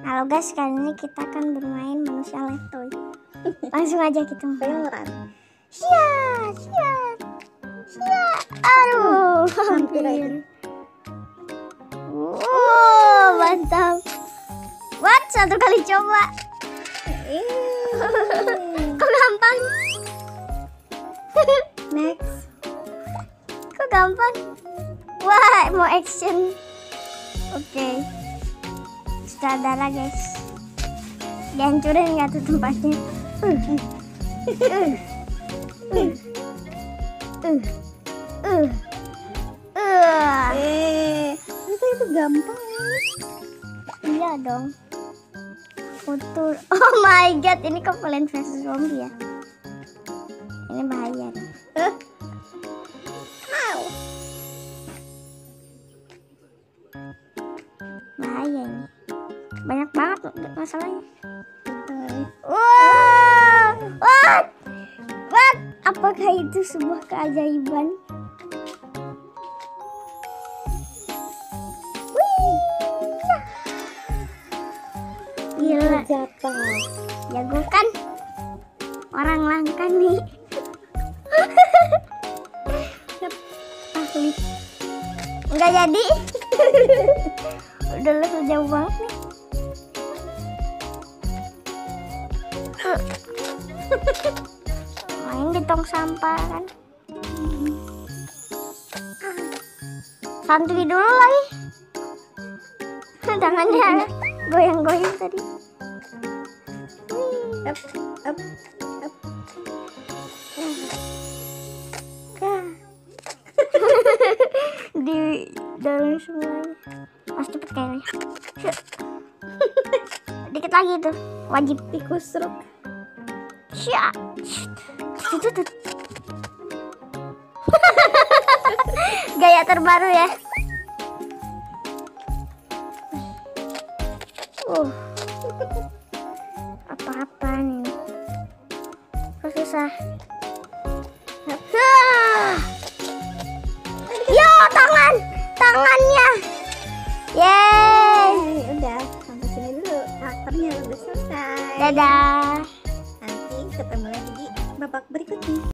Halo guys, kali ini kita akan bermain manusia letoy. Langsung aja kita beneran. Siap. Aduh, hampir. Wow, mantap. What? Satu kali coba. Kok gampang? Next. Kok gampang? Wah, mau action. Oke. Saudara guys, dihancurin nggak tuh tempatnya? Itu gampang. Iya dong. Betul. Oh my god, ini kok Plants vs Zombie ya? Ini bahaya nih. Bahaya ini. Banyak banget masalahnya. What? Apakah itu sebuah keajaiban? Gila, Jatuh. jago kan? Orang langka nih. Ahli. Enggak jadi. Udah lu jauh banget nih. Main di tong sampah kan. Santuy dulu lagi. Tangannya goyang-goyang tadi. Up. Di dalam semuanya. Mas cepet kayaknya. Dikit lagi tuh, wajib Tikus truk. Siap. Gaya terbaru ya. Apa-apa nih. Kok susah. Yo, tangannya. Yeay. Udah, sampai sini dulu. Karakternya udah selesai. Dadah. Nanti ketemu lagi di babak berikutnya.